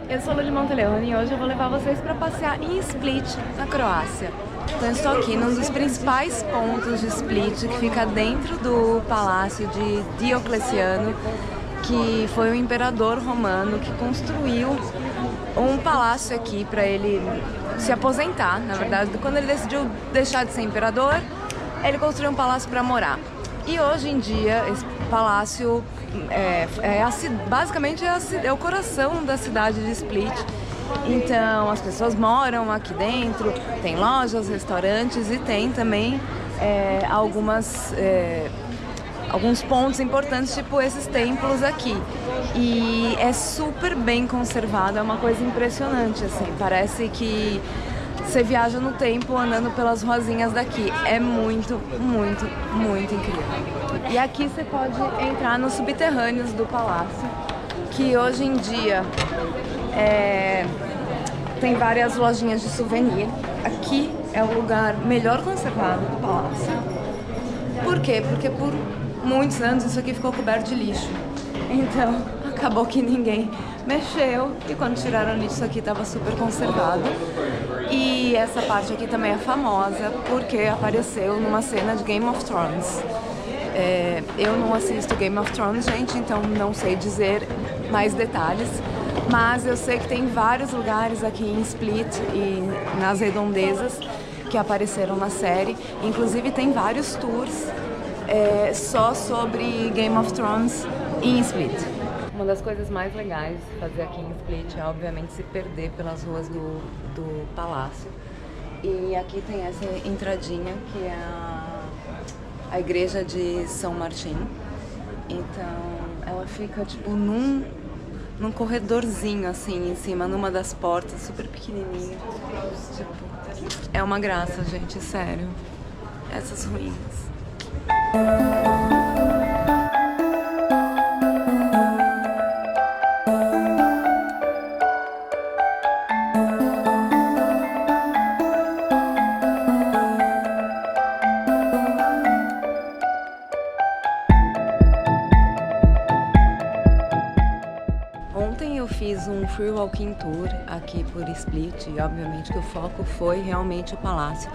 Eu sou Lili Monteleone e hoje eu vou levar vocês para passear em Split, na Croácia. Então eu estou aqui num dos principais pontos de Split, que fica dentro do palácio de Diocleciano, que foi o imperador romano que construiu um palácio aqui para ele se aposentar. Na verdade, quando ele decidiu deixar de ser imperador, ele construiu um palácio para morar. E hoje em dia, esse palácio basicamente é o coração da cidade de Split. Então, as pessoas moram aqui dentro, tem lojas, restaurantes e tem também alguns pontos importantes, tipo esses templos aqui. E é super bem conservado, é uma coisa impressionante, assim, parece que você viaja no tempo andando pelas ruazinhas daqui. É muito, muito, muito incrível. E aqui você pode entrar nos subterrâneos do palácio, que hoje em dia tem várias lojinhas de souvenir. Aqui é o lugar melhor conservado do palácio. Por quê? Porque por muitos anos isso aqui ficou coberto de lixo. Então, acabou que ninguém mexeu e quando tiraram o lixo, isso aqui estava super conservado. E essa parte aqui também é famosa porque apareceu numa cena de Game of Thrones. Eu não assisto Game of Thrones, gente, então não sei dizer mais detalhes, mas eu sei que tem vários lugares aqui em Split e nas redondezas que apareceram na série. Inclusive tem vários tours só sobre Game of Thrones em Split. Uma das coisas mais legais de fazer aqui em Split é, obviamente, se perder pelas ruas do palácio. E aqui tem essa entradinha, que é a igreja de São Martim. Então, ela fica, tipo, num corredorzinho, assim, em cima, numa das portas, super pequenininha. Tipo, é uma graça, gente, sério. Essas ruínas. Ontem eu fiz um free walking tour aqui por Split e obviamente que o foco foi realmente o palácio.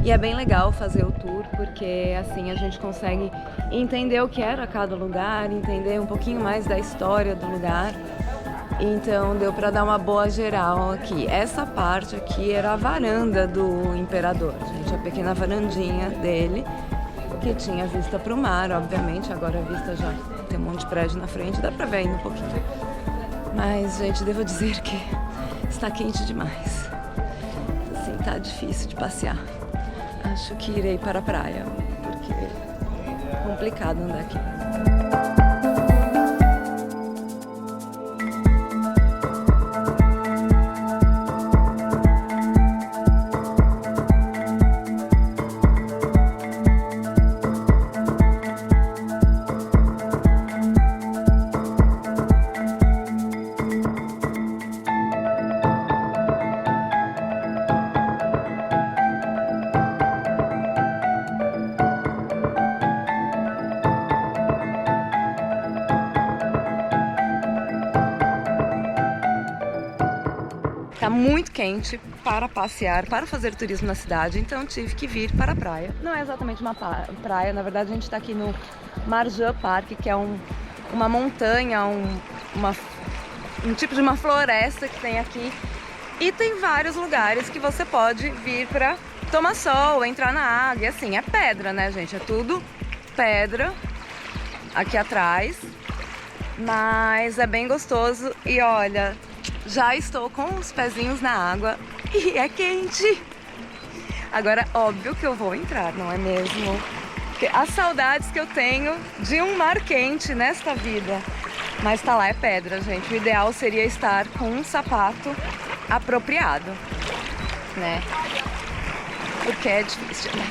E é bem legal fazer o tour porque assim a gente consegue entender o que era cada lugar, entender um pouquinho mais da história do lugar. Então deu para dar uma boa geral aqui. Essa parte aqui era a varanda do imperador, gente, a pequena varandinha dele, que tinha vista para o mar, obviamente. Agora a vista já tem um monte de prédio na frente, dá para ver ainda um pouquinho. Mas, gente, devo dizer que está quente demais. Assim, tá difícil de passear. Acho que irei para a praia, porque é complicado andar aqui. Tá muito quente para passear, para fazer turismo na cidade, então tive que vir para a praia. Não é exatamente uma praia, na verdade a gente está aqui no Marjan Park, que é uma montanha, um tipo de uma floresta que tem aqui. E tem vários lugares que você pode vir para tomar sol, entrar na água. E assim, é pedra, né, gente? É tudo pedra aqui atrás, mas é bem gostoso e olha, já estou com os pezinhos na água e é quente. Agora, óbvio que eu vou entrar, não é mesmo? Porque as saudades que eu tenho de um mar quente nesta vida. Mas tá lá, é pedra, gente. O ideal seria estar com um sapato apropriado, né? Porque é difícil, né?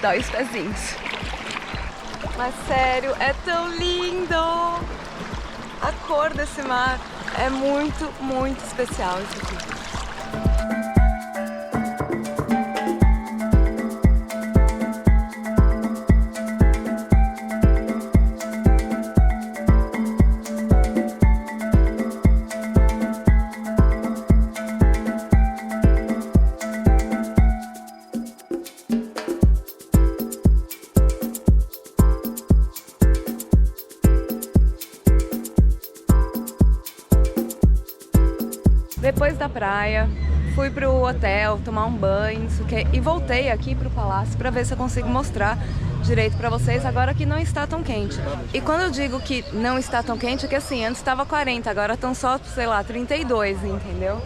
Dói os pezinhos. Mas sério, é tão lindo! A cor desse mar é muito, muito especial isso aqui. Depois da praia, fui pro hotel tomar um banho, isso que, e voltei aqui pro palácio para ver se eu consigo mostrar direito para vocês agora que não está tão quente. E quando eu digo que não está tão quente, é que assim, antes estava 40, agora estão só, sei lá, 32, entendeu?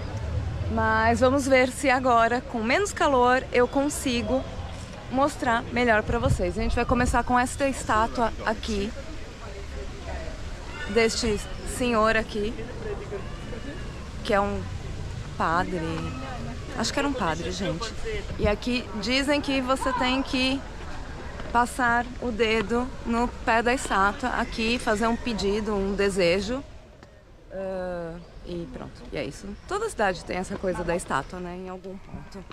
Mas vamos ver se agora, com menos calor, eu consigo mostrar melhor para vocês. A gente vai começar com esta estátua aqui, deste senhor aqui, que é um padre, acho que era um padre, gente. E aqui dizem que você tem que passar o dedo no pé da estátua aqui, fazer um pedido, um desejo. E pronto, e é isso. Toda cidade tem essa coisa da estátua, né, em algum ponto.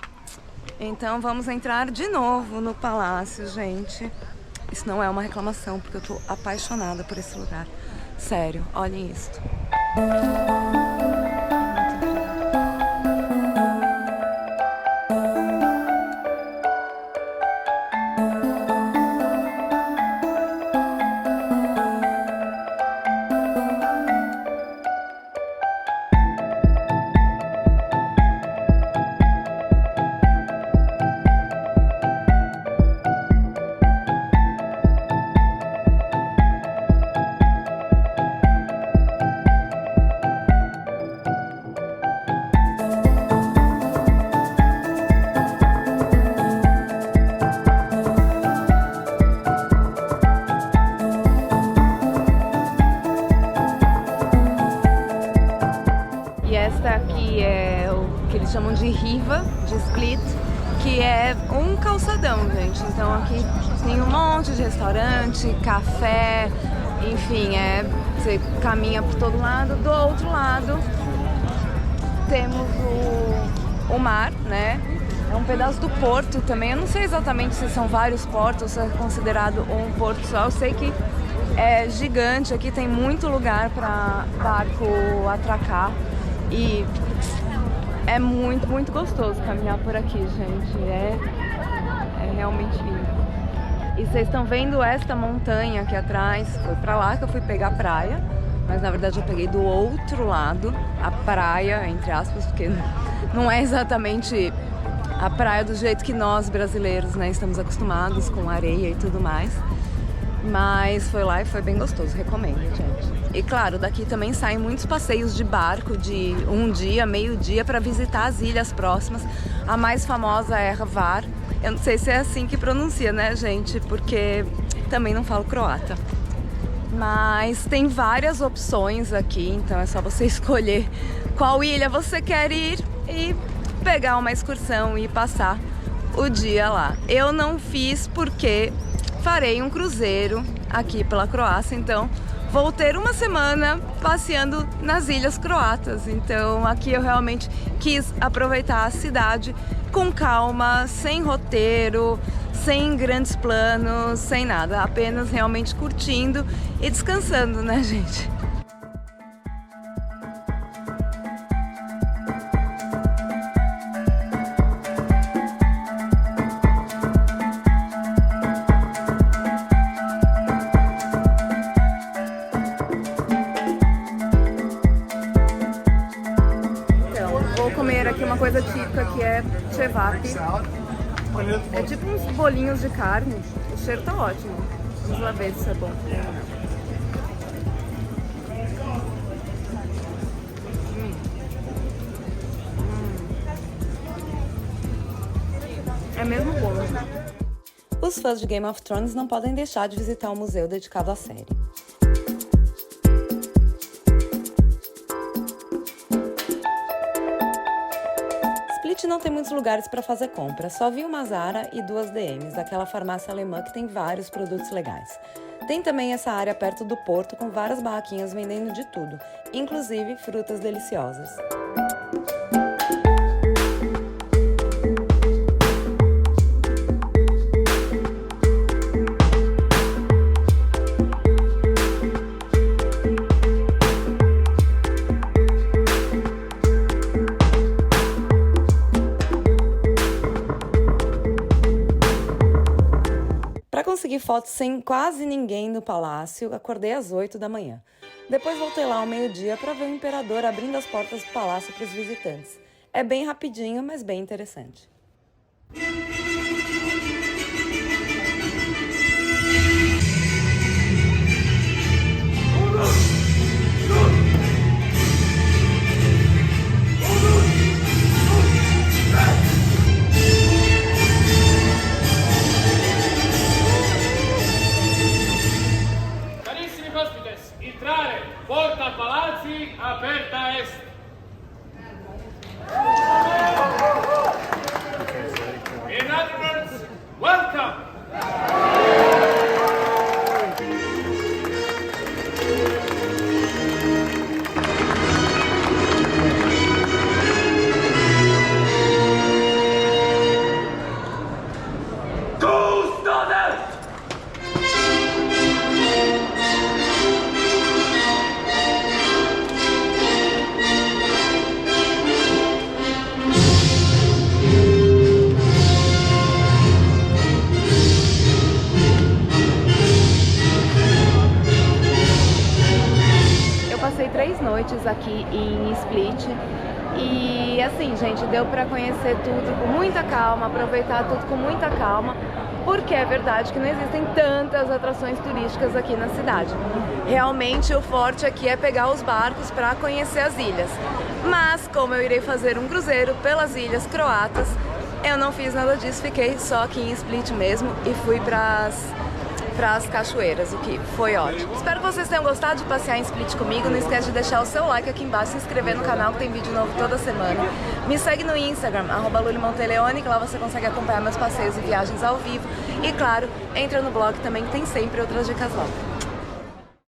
Então vamos entrar de novo no palácio, gente. Isso não é uma reclamação, porque eu tô apaixonada por esse lugar. Sério, olhem isso. Esta aqui é o que eles chamam de riva, de Split, que é um calçadão, gente. Então aqui tem um monte de restaurante, café, enfim, você caminha por todo lado. Do outro lado temos o mar, né? É um pedaço do porto também. Eu não sei exatamente se são vários portos ou se é considerado um porto só. Eu sei que é gigante, aqui tem muito lugar para barco atracar. E é muito, muito gostoso caminhar por aqui, gente. É realmente lindo. E vocês estão vendo esta montanha aqui atrás? Foi pra lá que eu fui pegar a praia. Mas na verdade eu peguei do outro lado a praia, entre aspas, porque não é exatamente a praia do jeito que nós brasileiros, né, estamos acostumados com areia e tudo mais. Mas foi lá e foi bem gostoso, recomendo, gente. E claro, daqui também saem muitos passeios de barco de um dia, meio-dia, para visitar as ilhas próximas. A mais famosa é Hvar. Eu não sei se é assim que pronuncia, né, gente? Porque também não falo croata. Mas tem várias opções aqui, então é só você escolher qual ilha você quer ir e pegar uma excursão e passar o dia lá. Eu não fiz porque farei um cruzeiro aqui pela Croácia, então vou ter uma semana passeando nas ilhas croatas. Então aqui eu realmente quis aproveitar a cidade com calma, sem roteiro, sem grandes planos, sem nada, apenas realmente curtindo e descansando, né, gente? Vou comer aqui uma coisa típica que é cevapi. É tipo uns bolinhos de carne. O cheiro tá ótimo. Vamos lá ver se isso é bom. É mesmo bom. Os fãs de Game of Thrones não podem deixar de visitar o museu dedicado à série. Split não tem muitos lugares para fazer compra, só vi uma Zara e duas DMs, aquela farmácia alemã que tem vários produtos legais. Tem também essa área perto do porto com várias barraquinhas vendendo de tudo, inclusive frutas deliciosas. Para conseguir fotos sem quase ninguém no palácio, acordei às 8 da manhã. Depois voltei lá ao meio-dia para ver o imperador abrindo as portas do palácio para os visitantes. É bem rapidinho, mas bem interessante. Carissimi hospites, entrare, porta palazzi aperta est. In other words, welcome. Passei 3 noites aqui em Split e assim, gente, deu pra conhecer tudo com muita calma, aproveitar tudo com muita calma, porque é verdade que não existem tantas atrações turísticas aqui na cidade. Realmente o forte aqui é pegar os barcos para conhecer as ilhas, mas como eu irei fazer um cruzeiro pelas ilhas croatas, eu não fiz nada disso, fiquei só aqui em Split mesmo e fui para as cachoeiras, o que foi ótimo. Espero que vocês tenham gostado de passear em Split comigo. Não esquece de deixar o seu like aqui embaixo, se inscrever no canal que tem vídeo novo toda semana. Me segue no Instagram, @lulimonteleone, que lá você consegue acompanhar meus passeios e viagens ao vivo. E claro, entra no blog também que tem sempre outras dicas lá.